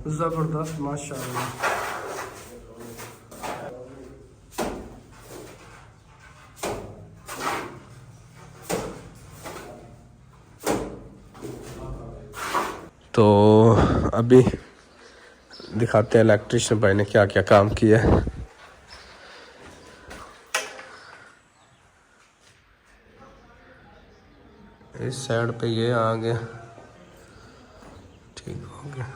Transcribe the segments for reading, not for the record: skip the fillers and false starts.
ज़बरदस्त माशाल्लाह। तो अभी दिखाते हैं इलेक्ट्रिशियन भाई ने क्या क्या काम किया है। इस साइड पे ये आ गया, ठीक हो गया।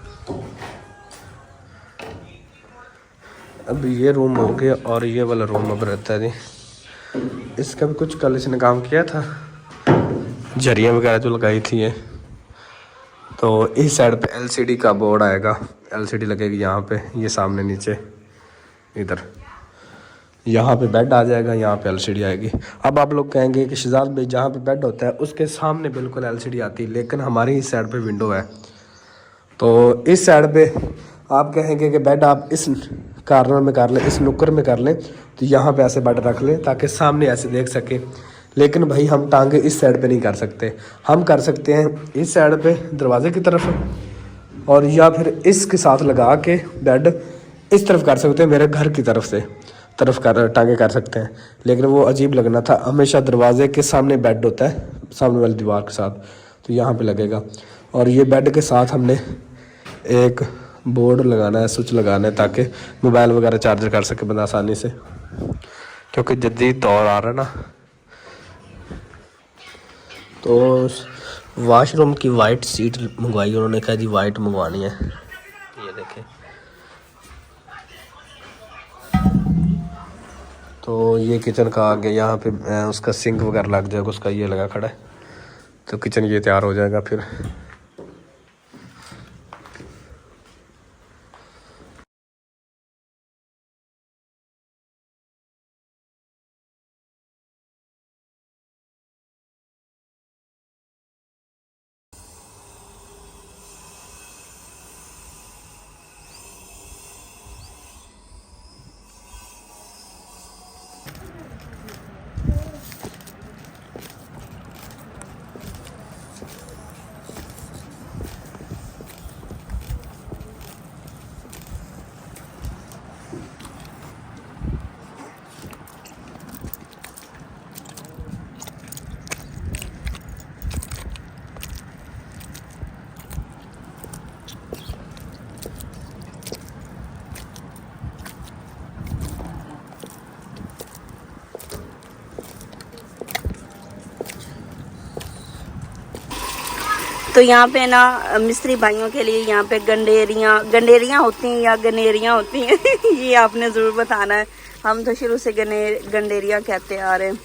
अब ये रूम हो गया और ये वाला रूम अब रहता है जी। इसका भी कुछ कल इसने काम किया था, झरियाँ वगैरह जो लगाई थी ये। तो इस साइड पे एलसीडी का बोर्ड आएगा, एलसीडी लगेगी यहाँ पे, ये सामने नीचे इधर। यहाँ पे बेड आ जाएगा, यहाँ पे एलसीडी आएगी। अब आप लोग कहेंगे कि शहजाद भाई जहाँ पे बेड होता है उसके सामने बिल्कुल एलसीडी आती है, लेकिन हमारी इस साइड पे विंडो है। तो इस साइड पे आप कहेंगे कि बेड आप इस कार्नर में कर लें, इस नुक्कर में कर लें, तो यहाँ पे ऐसे बेड रख लें ताकि सामने ऐसे देख सके। लेकिन भाई हम टांगे इस साइड पे नहीं कर सकते, हम कर सकते हैं इस साइड पे दरवाजे की तरफ, और या फिर इसके साथ लगा के बेड इस तरफ कर सकते हैं, मेरे घर की तरफ कर टांगे कर सकते हैं। लेकिन वो अजीब लगना था, हमेशा दरवाजे के सामने बेड होता है, सामने वाली दीवार के साथ, तो यहाँ पे लगेगा। और ये बेड के साथ हमने एक बोर्ड लगाना है, स्विच लगाना है, ताकि मोबाइल वगैरह चार्जर कर सके बंदा आसानी से, क्योंकि जदीद दौर आ रहा है ना। तो वाशरूम की वाइट सीट मंगवाई उन्होंने, कहा जी वाइट मंगवानी है, ये देखें। तो ये किचन का आ गया, यहाँ पे उसका सिंक वगैरह लग जाएगा, उसका ये लगा खड़ा है, तो किचन ये तैयार हो जाएगा फिर। तो यहाँ पे ना मिस्त्री भाइयों के लिए यहाँ पे गंडेरियाँ होती हैं या गनेरियाँ होती हैं ये आपने ज़रूर बताना है। हम तो शुरू से गंडेरियाँ कहते आ रहे हैं।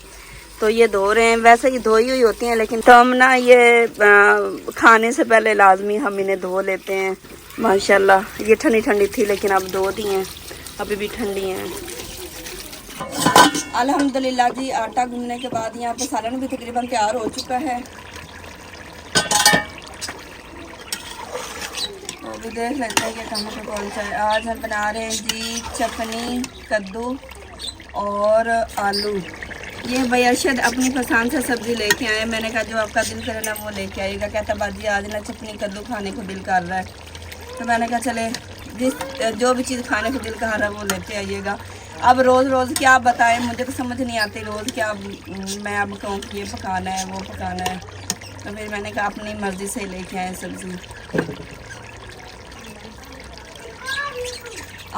तो ये धो रहे हैं, वैसे ही धोई हुई होती हैं, लेकिन तो हम ना ये खाने से पहले लाजमी हम इन्हें धो लेते हैं। माशाल्लाह ये ठंडी ठंडी थी, लेकिन अब धो दी हैं, अभी भी ठंडी हैं। अल्हम्दुलिल्लाह जी, आटा गूंदने के बाद यहाँ पे सालन भी तकरीबन तैयार हो चुका है। तो देख लेते हैं कि कहाँ पे कौन सा है। आज हम बना रहे हैं जी चटनी, कद्दू और आलू। ये भाई अरशद अपनी पसंद से सब्ज़ी लेके आए। मैंने कहा जो आपका दिल करे ना वो लेके आइएगा। कहता बाजी आज ना चटनी कद्दू खाने को दिल कर रहा है, तो मैंने कहा चले जो भी चीज़ खाने को दिल कर रहा है वो लेते आइएगा। अब रोज़ क्या बताएं, मुझे तो समझ नहीं आती रोज़ क्या मैं अब कहूँ कि ये पकाना है वो पकाना है। तो फिर मैंने कहा अपनी मर्ज़ी से लेके आए सब्ज़ी।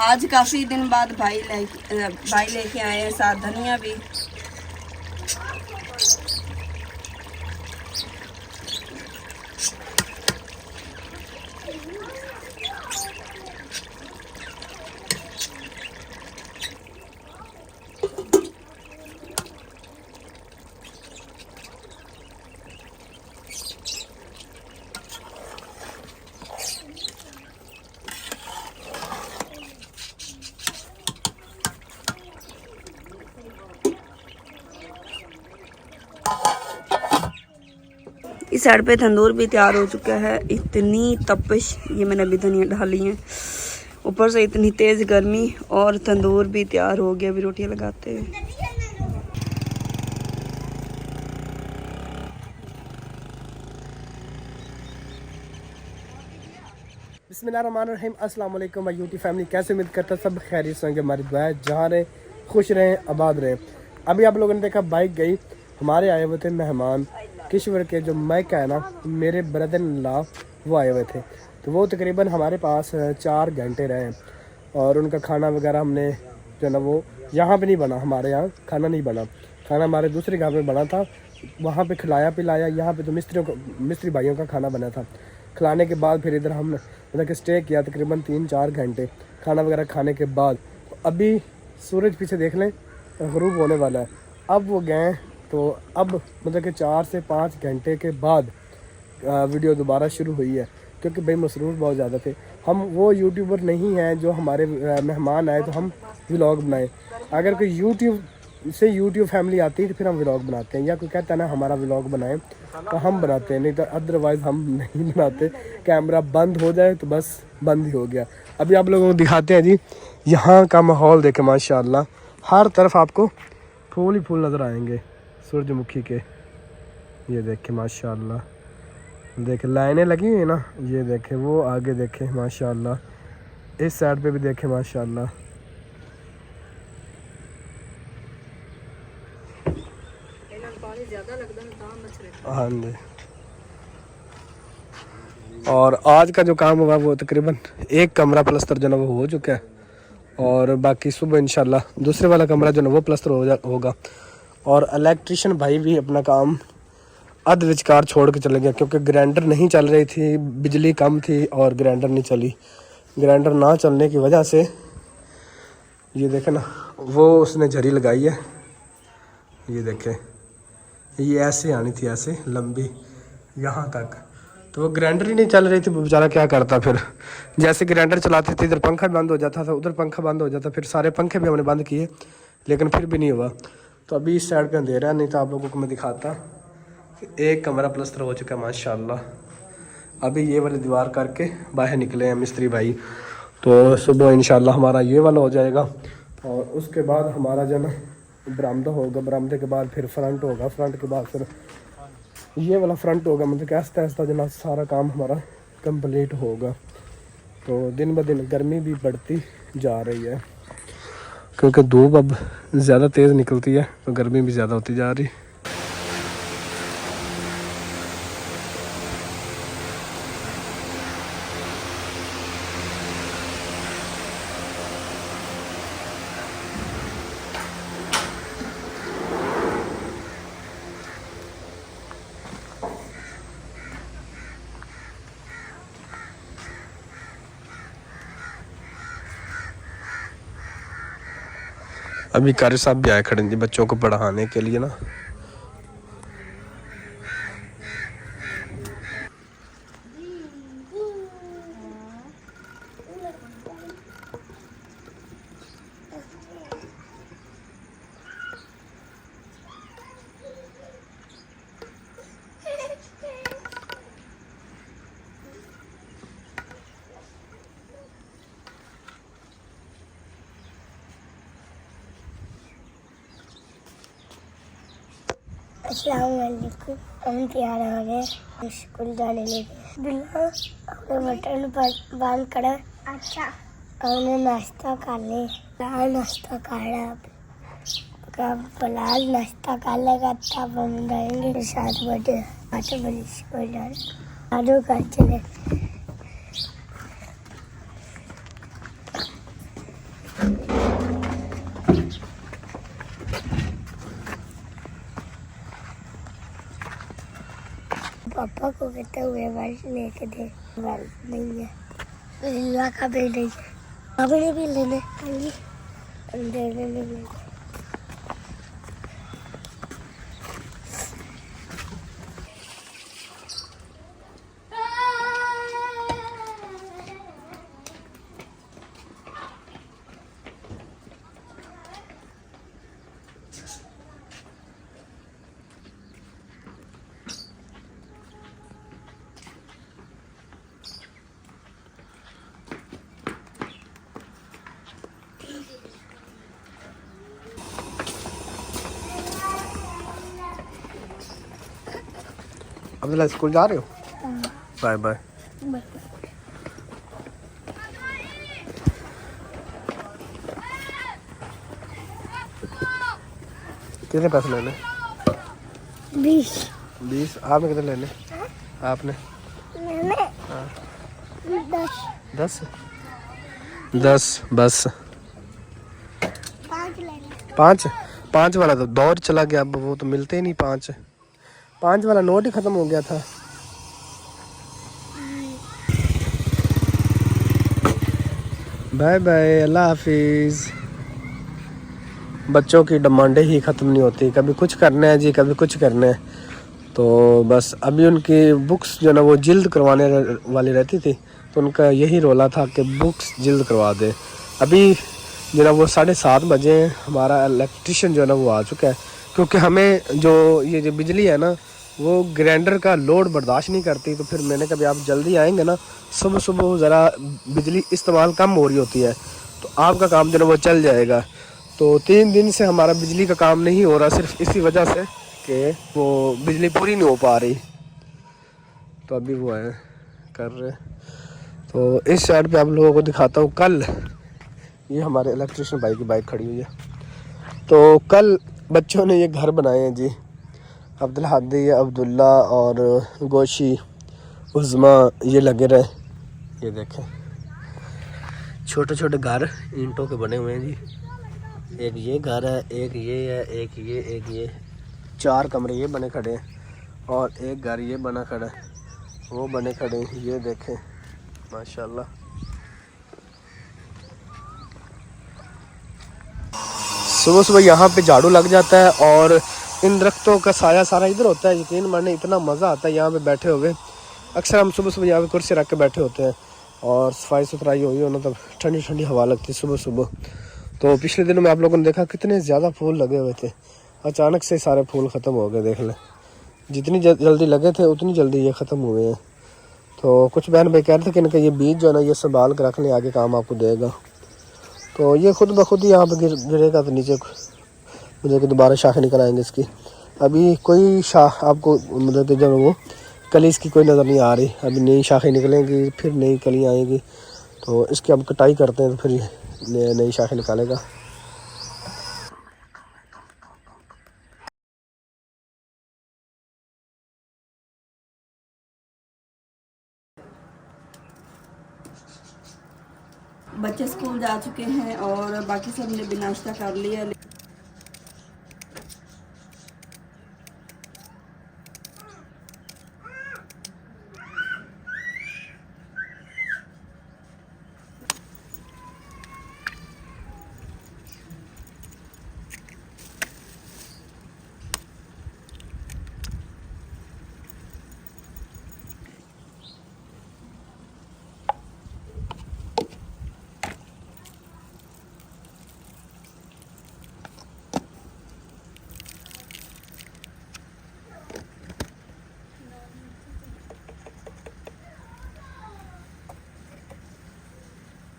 आज काफ़ी दिन बाद भाई लेके आए हैं, साथ धनिया भी। इस साइड पे तंदूर भी तैयार हो चुका है। इतनी तपिश, ये मैंने अभी धनिया डाली है, ऊपर से इतनी तेज़ गर्मी, और तंदूर भी तैयार हो गया। अभी रोटियां लगाते हैं। बिस्मिल्लाहिर्रहमानिर्रहीम अस्सलाम वालेकुम माय यूट्यूब फैमिली। कैसे उम्मीद करता सब खैरियत से होंगे। हमारी दुआ है जहाँ रहें खुश रहें आबाद रहें। अभी आप लोगों ने देखा बाइक गई, हमारे आए हुए थे मेहमान किश्वर के जो मायका है ना, मेरे ब्रदर इन लॉ वो आए हुए थे। तो वो तकरीबन हमारे पास 4 घंटे रहे और उनका खाना वगैरह हमने जो है ना वो यहाँ पे नहीं बना, हमारे यहाँ खाना नहीं बना, खाना हमारे दूसरे घर में बना था, वहाँ पे खिलाया पिलाया। यहाँ पे तो मिस्त्री भाइयों का खाना बना था। खिलाने के बाद फिर इधर हम मतलब कि स्टे किया तकरीबन 3-4 घंटे खाना वगैरह खाने के बाद। अभी सूरज पीछे देख लें ग़ुरूब होने वाला है। अब वो गए तो अब मतलब कि 4 से 5 घंटे के बाद वीडियो दोबारा शुरू हुई है, क्योंकि भाई मसरूफ़ बहुत ज़्यादा थे। हम वो यूट्यूबर नहीं हैं जो हमारे मेहमान आए तो हम व्लॉग बनाएं। अगर कोई यूट्यूब फैमिली आती है तो फिर हम व्लॉग बनाते हैं, या कोई कहता है ना हमारा व्लॉग बनाएं तो हम बनाते हैं, नहीं तो अदरवाइज़ हम नहीं बनाते। कैमरा बंद हो जाए तो बस बंद ही हो गया। अभी आप लोगों को दिखाते हैं जी यहाँ का माहौल देखें, माशाल्लाह हर तरफ आपको फूल ही फूल नज़र आएंगे सूरजमुखी के। ये देखें माशाल्लाह, देखें लाइनें लगी हुई है ना, ये देखें वो आगे देखें माशाल्लाह, इस साइड पे भी देखें माशाल्लाह। हाँ जी। और आज का जो काम हुआ वो तकरीबन 1 कमरा प्लस्तर जो ना वो हो चुका है, और बाकी सुबह इंशाल्लाह दूसरे वाला कमरा जो ना वो प्लस्तर होगा। और इलेक्ट्रिशियन भाई भी अपना काम अध विचकार छोड़ के चले गया, क्योंकि ग्राइंडर नहीं चल रही थी, बिजली कम थी और ग्राइंडर नहीं चली। ग्राइंडर ना चलने की वजह से ये देखें ना वो उसने झरी लगाई है, ये देखें ये ऐसे आनी थी, ऐसे लंबी यहाँ तक, तो वो ग्राइंडर ही नहीं चल रही थी। बेचारा क्या करता, फिर जैसे ग्राइंडर चलाते थे इधर पंखा बंद हो जाता था, उधर पंखा बंद हो जाता, फिर सारे पंखे भी हमने बंद किए लेकिन फिर भी नहीं हुआ। तो अभी इस साइड पे अंधेरा है, नहीं तो आप लोगों को मैं दिखाता। 1 कमरा प्लस्तर हो चुका है माशाल्लाह। अभी ये वाली दीवार करके बाहर निकले हैं मिस्त्री भाई, तो सुबह इंशाल्लाह हमारा ये वाला हो जाएगा। और उसके बाद हमारा जो ना बरामदा होगा, बरामदे के बाद फिर फ्रंट होगा, फ्रंट के बाद फिर ये वाला फ्रंट होगा। मतलब कि आहिस्ता आहिस्ता जो ना सारा काम हमारा कंप्लीट होगा। तो दिन ब दिन गर्मी भी बढ़ती जा रही है, क्योंकि धूप अब ज़्यादा तेज़ निकलती है तो गर्मी भी ज़्यादा होती जा रही। अभी कारी साहब भी आए खड़े थे बच्चों को पढ़ाने के लिए ना। अस्सलाम वालेकुम। हम तैयार हो गए स्कूल जाने लगे। बिल्ला अपने बटन पर बांध कर अच्छा हमने नाश्ता कर ले। नाश्ता कर रहा फिलहाल नाश्ता कर लेगा, तब हम जाएंगे 7 बजे 8 बजे स्कूल जाने। आलू कर चले पापा को कहते हुए वर्ष लेके दे, वर्ष नहीं है लिल्ला का भी नहीं है, अभी नहीं भी लेने देने नहीं। अब्दुल्ला स्कूल जा रहे हो? Bye bye. कितने पैसे लेने? 20। 20। आपने कितने लेने? आपने? मैंने हाँ 10। 10 बस। 5 लेने। 5 वाला तो दौर चला गया, अब वो तो मिलते ही नहीं। 5 वाला नोट ही ख़त्म हो गया था। बाय बाय, अल्लाह हाफिज़। बच्चों की डिमांडें ही ख़त्म नहीं होती, कभी कुछ करना है जी, कभी कुछ करना है। तो बस अभी उनकी बुक्स जो ना वो जिल्द करवाने वाली रहती थी, तो उनका यही रोला था कि बुक्स जिल्द करवा दे। अभी जो ना वो 7:30 बजे हमारा इलेक्ट्रिशियन जो है ना वो आ चुका है, क्योंकि हमें जो बिजली है ना वो ग्राइंडर का लोड बर्दाश्त नहीं करती। तो फिर मैंने कभी आप जल्दी आएंगे ना, सुबह सुबह ज़रा बिजली इस्तेमाल कम हो रही होती है, तो आपका काम जो ना वो चल जाएगा। तो 3 दिन से हमारा बिजली का काम नहीं हो रहा, सिर्फ इसी वजह से कि वो बिजली पूरी नहीं हो पा रही। तो अभी वो है कर रहे। तो इस साइड पे आप लोगों को दिखाता हूँ। कल ये हमारे इलेक्ट्रिशियन भाई की बाइक खड़ी हुई है। तो कल बच्चों ने ये घर बनाए हैं जी, अब्दुल हादी, अब्दुल्ला और गोशी, उज़मा, ये लगे रहे। ये देखें छोटे छोटे घर ईंटों के बने हुए हैं जी। एक ये घर है, एक ये है, एक ये 4 कमरे ये बने खड़े हैं, और एक घर ये बना खड़ा है, वो बने खड़े हैं। ये देखें माशाल्लाह। सुबह सुबह यहाँ पे झाड़ू लग जाता है, और इन दरख्तों का साया सारा इधर होता है। यकीन माने इतना मज़ा आता है यहाँ पे बैठे हुए। अक्सर हम सुबह सुबह यहाँ पे कुर्सी रख के बैठे होते हैं, और सफाई सुथराई हुई हो ना, तब ठंडी ठंडी हवा लगती है सुबह सुबह। तो पिछले दिनों में आप लोगों ने देखा कितने ज़्यादा फूल लगे हुए थे, अचानक से सारे फूल ख़त्म हो गए। देख लें, जितनी जल्दी लगे थे उतनी जल्दी ये ख़त्म हुए हैं। तो कुछ बहन भाई कह रहे थे कि इनका ये बीज जो है ना ये संभाल कर रख लें, आगे काम आपको देगा। तो ये खुद ब खुद ही यहाँ पर गिरेगा, तो नीचे मुझे कि दोबारा शाखें निकल आएंगे इसकी। अभी कोई शाख आपको मतलब कि जो वो कली इसकी कोई नज़र नहीं आ रही। अभी नई शाखें निकलेंगी, फिर नई कली आएगी। तो इसकी अब कटाई करते हैं, तो फिर नई शाखें निकालेगा। बच्चे स्कूल जा चुके हैं और बाकी सब ने भी नाश्ता कर लिया।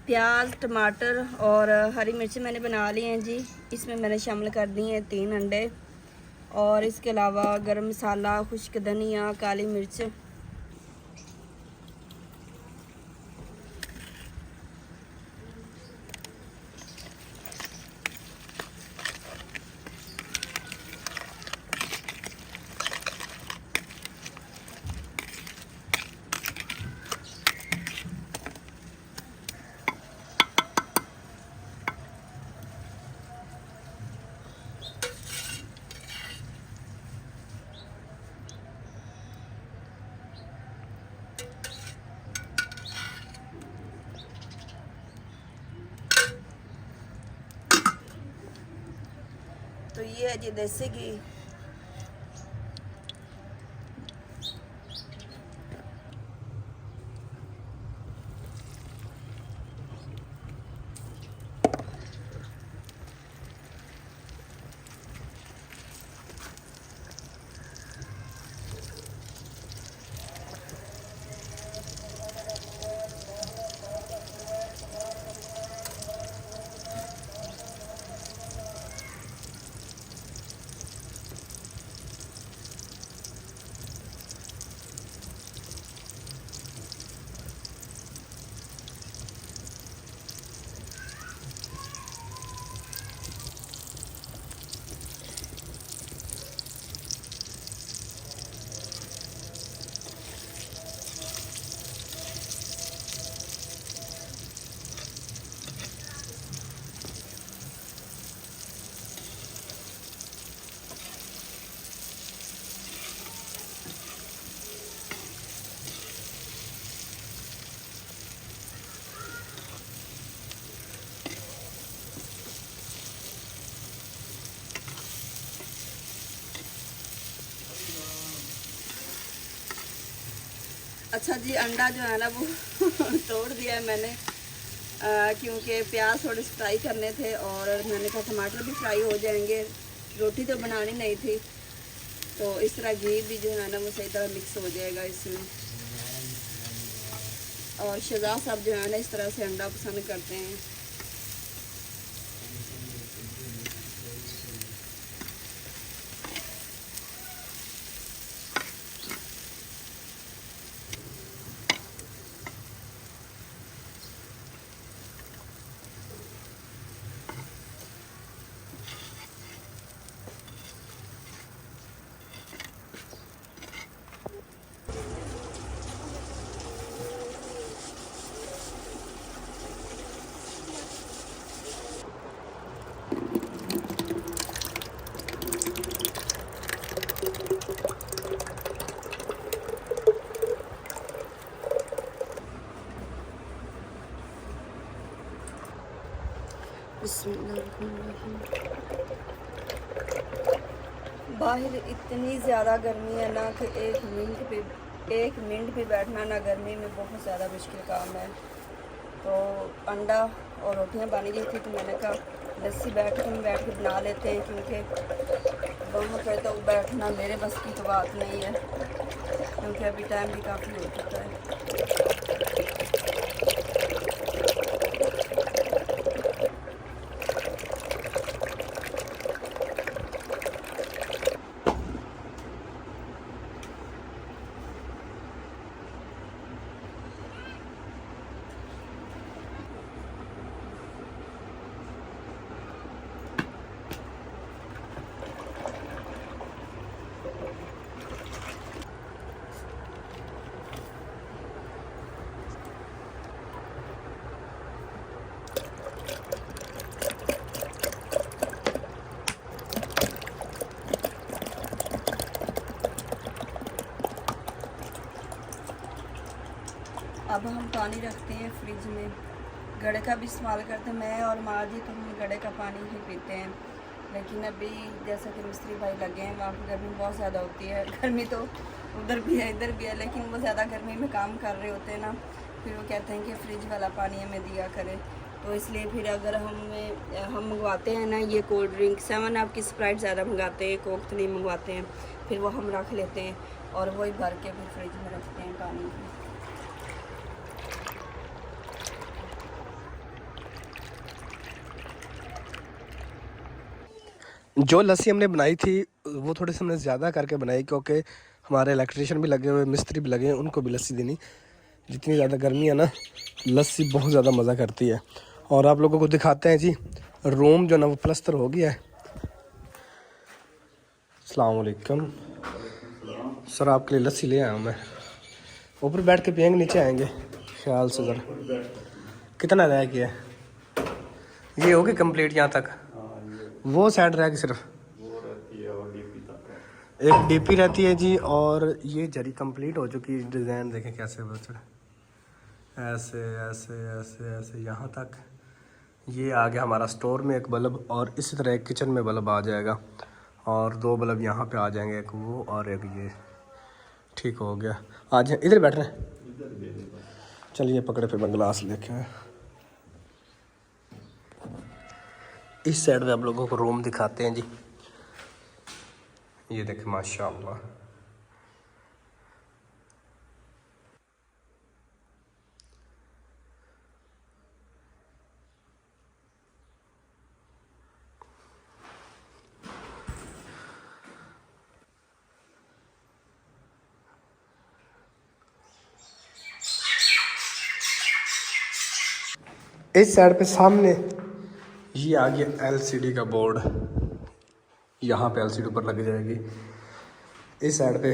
प्याज, टमाटर और हरी मिर्ची मैंने बना ली हैं जी। इसमें मैंने शामिल कर दी हैं 3 अंडे, और इसके अलावा गरम मसाला, खुश्क धनिया, काली मिर्च। तो ये है जी देसी घी। अच्छा जी, अंडा जो है ना वो तोड़ दिया है मैंने, क्योंकि प्याज थोड़े से फ्राई करने थे और मैंने कहा टमाटर भी फ्राई हो जाएंगे, रोटी तो बनानी नहीं थी, तो इस तरह घी भी जो है ना वो सही तरह मिक्स हो जाएगा इसमें। और शहजाद साहब जो है ना इस तरह से अंडा पसंद करते हैं। बाहर इतनी ज़्यादा गर्मी है ना कि एक मिनट भी बैठना ना गर्मी में बहुत ज़्यादा मुश्किल काम है। तो अंडा और रोटियां बन गई थी, तो मैंने कहा लस्सी बैठ के बना लेते हैं, क्योंकि वहाँ पे तो बैठना मेरे बस की तो बात नहीं है, क्योंकि अभी टाइम भी काफ़ी हो चुका है। अब हम पानी रखते हैं फ्रिज में, घड़े का भी इस्तेमाल करते हैं। मैं और माँ जी तो हम घड़े का पानी ही पीते हैं, लेकिन अभी जैसा कि मिस्त्री भाई लगे हैं, वहाँ पर गर्मी बहुत ज़्यादा होती है। गर्मी तो उधर भी है इधर भी है, लेकिन वो ज़्यादा गर्मी में काम कर रहे होते हैं ना, फिर वो कहते हैं कि फ्रिज वाला पानी हमें दिया करें। तो इसलिए फिर अगर हम मंगवाते हैं ना ये कोल्ड ड्रिंक 7 अप की, स्प्राइट ज़्यादा मंगाते हैं, कोक तो नहीं मंगवाते हैं, फिर वो हम रख लेते हैं और वही भर के फिर फ्रिज में रखते हैं पानी। जो लस्सी हमने बनाई थी वो थोड़ी सी हमने ज़्यादा करके बनाई, क्योंकि हमारे इलेक्ट्रिशियन भी लगे हुए, मिस्त्री भी लगे हैं, उनको भी लस्सी देनी। जितनी ज़्यादा गर्मी है ना, लस्सी बहुत ज़्यादा मज़ा करती है। और आप लोगों को दिखाते हैं जी, रूम जो ना वो प्लस्तर हो गया है। अस्सलाम वालेकुम सर, आपके लिए लस्सी ले आया हूँ मैं। ऊपर बैठ के पियेंगे, नीचे आएंगे ख्याल से। ज़रा कितना रह गया है? ये होगी कंप्लीट यहाँ तक? वो साइड रह गई सिर्फ, वो रहती है और डीपी तक है। एक डीपी रहती है जी, और ये जरी कंप्लीट हो चुकी है। डिज़ाइन देखें कैसे बच्चे, ऐसे ऐसे ऐसे ऐसे यहाँ तक। ये आ गया हमारा स्टोर में एक बल्ब, और इसी तरह एक किचन में बल्ब आ जाएगा, और 2 बल्ब यहाँ पे आ जाएंगे, एक वो और एक ये। ठीक हो गया। आ जाए, इधर बैठ रहे हैं। चलिए पकड़े फिर मैं गिलास लेके। इस साइड में आप लोगों को रूम दिखाते हैं जी। ये देखें माशाल्लाह, इस साइड पे सामने ये आ गया एलसीडी का बोर्ड, यहाँ पे एलसीडी ऊपर लग जाएगी। इस साइड पे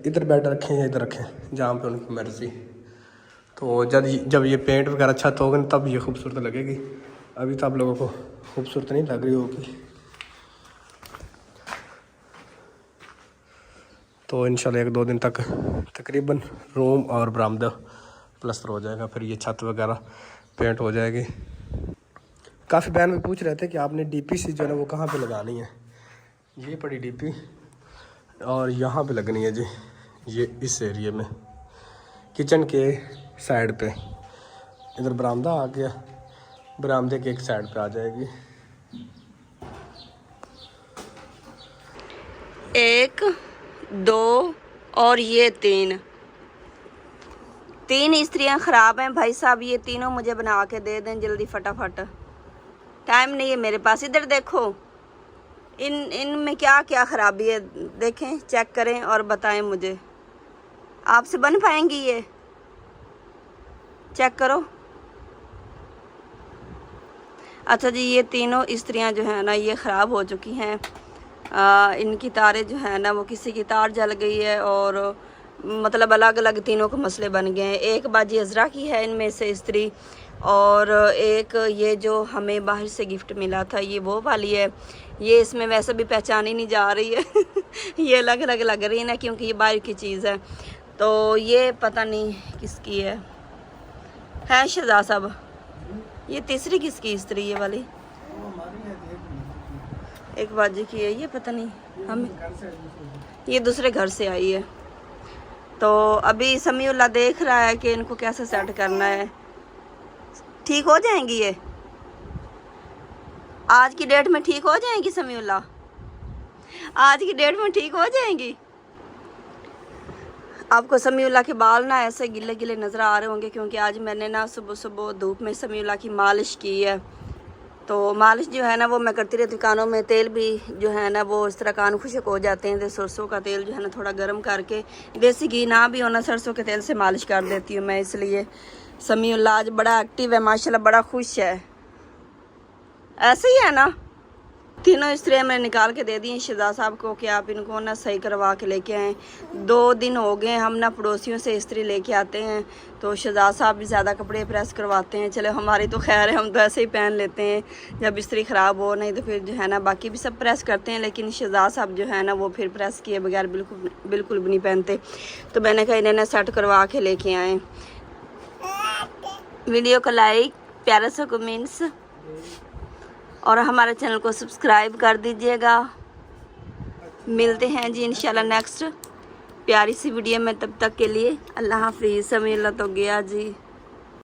इधर बेड रखें या इधर रखें, जहाँ पे उनकी मर्ज़ी। तो जब ये पेंट वगैरह अच्छा तो होगा तब ये खूबसूरत लगेगी। अभी तो आप लोगों को खूबसूरत नहीं लग रही होगी। तो इंशाल्लाह 1-2 दिन तक तकरीबन रूम और बरामदा प्लस्तर हो जाएगा, फिर ये छत वगैरह पेंट हो जाएगी। काफ़ी बहन में पूछ रहे थे कि आपने डीपी सी जो है वो कहाँ पे लगानी है। ये पड़ी डीपी और यहाँ पे लगनी है जी, ये इस एरिया में। किचन के साइड पे। इधर बरामदा आ गया, बरामदे के एक साइड पे आ जाएगी। 1 2 और ये 3 इस्त्रियाँ ख़राब हैं भाई साहब। ये तीनों मुझे बना के दे दें जल्दी फटाफट, टाइम नहीं है मेरे पास। इधर देखो इनमें क्या क्या ख़राबी है, देखें चेक करें और बताएं मुझे। आपसे बन पाएंगी ये? चेक करो। अच्छा जी, ये तीनों इस्त्रियाँ जो है ना ये ख़राब हो चुकी हैं। इनकी तारें जो है ना वो किसी की तार जल गई है और मतलब अलग अलग तीनों को मसले बन गए हैं। एक बाजी अजरा की है इनमें से इस्त्री, और एक ये जो हमें बाहर से गिफ्ट मिला था ये वो वाली है। ये इसमें वैसे भी पहचानी नहीं जा रही है ये अलग अलग लग रही है ना क्योंकि ये बाहर की चीज़ है। तो ये पता नहीं किसकी है शहजाद साहब। ये तीसरी किसकी इस्त्री ये वाली? एक बाजी की है ये, पता नहीं हम, ये दूसरे घर से आई है। तो अभी समीउल्लाह देख रहा है कि इनको कैसे सेट करना है। ठीक हो जाएंगी ये आज की डेट में? ठीक हो जाएंगी समीउल्लाह? आज की डेट में ठीक हो जाएंगी? आपको समीउल्लाह के बाल ना ऐसे गिले गिले नज़र आ रहे होंगे क्योंकि आज मैंने ना सुबह सुबह धूप में समीउल्लाह की मालिश की है। तो मालिश जो है ना वो मैं करती रहती हूँ। कानों में तेल भी जो है ना वो इस तरह कान खुशक हो जाते हैं तो सरसों का तेल जो है ना थोड़ा गर्म करके, देसी घी ना भी होना सरसों के तेल से मालिश कर देती हूँ मैं। इसलिए समीउल्लाह आज बड़ा एक्टिव है माशाल्लाह, बड़ा खुश है। ऐसे ही है ना? तीनों इस्त्रियाँ मैंने निकाल के दे दी हैं शहजाद साहब को कि आप इनको ना सही करवा के लेके आएँ। 2 दिन हो गए हम ना पड़ोसियों से इस्त्री लेके आते हैं तो शहजाद साहब भी ज़्यादा कपड़े प्रेस करवाते हैं। चलो हमारी तो खैर है, हम तो ऐसे ही पहन लेते हैं जब इस्त्री ख़राब हो, नहीं तो फिर जो है ना बाकी भी सब प्रेस करते हैं। लेकिन शहजाद साहब जो है ना वो फिर प्रेस किए बगैर बिल्कुल भी नहीं पहनते। तो मैंने कहा इन्हें सेट करवा के लेके आएँ। वीडियो को लाइक, प्यारा सा कमेंट्स और हमारे चैनल को सब्सक्राइब कर दीजिएगा। मिलते हैं जी इंशाल्लाह नेक्स्ट प्यारी सी वीडियो में, तब तक के लिए अल्लाह हाफिज़। समीउल्लाह तो गया जी।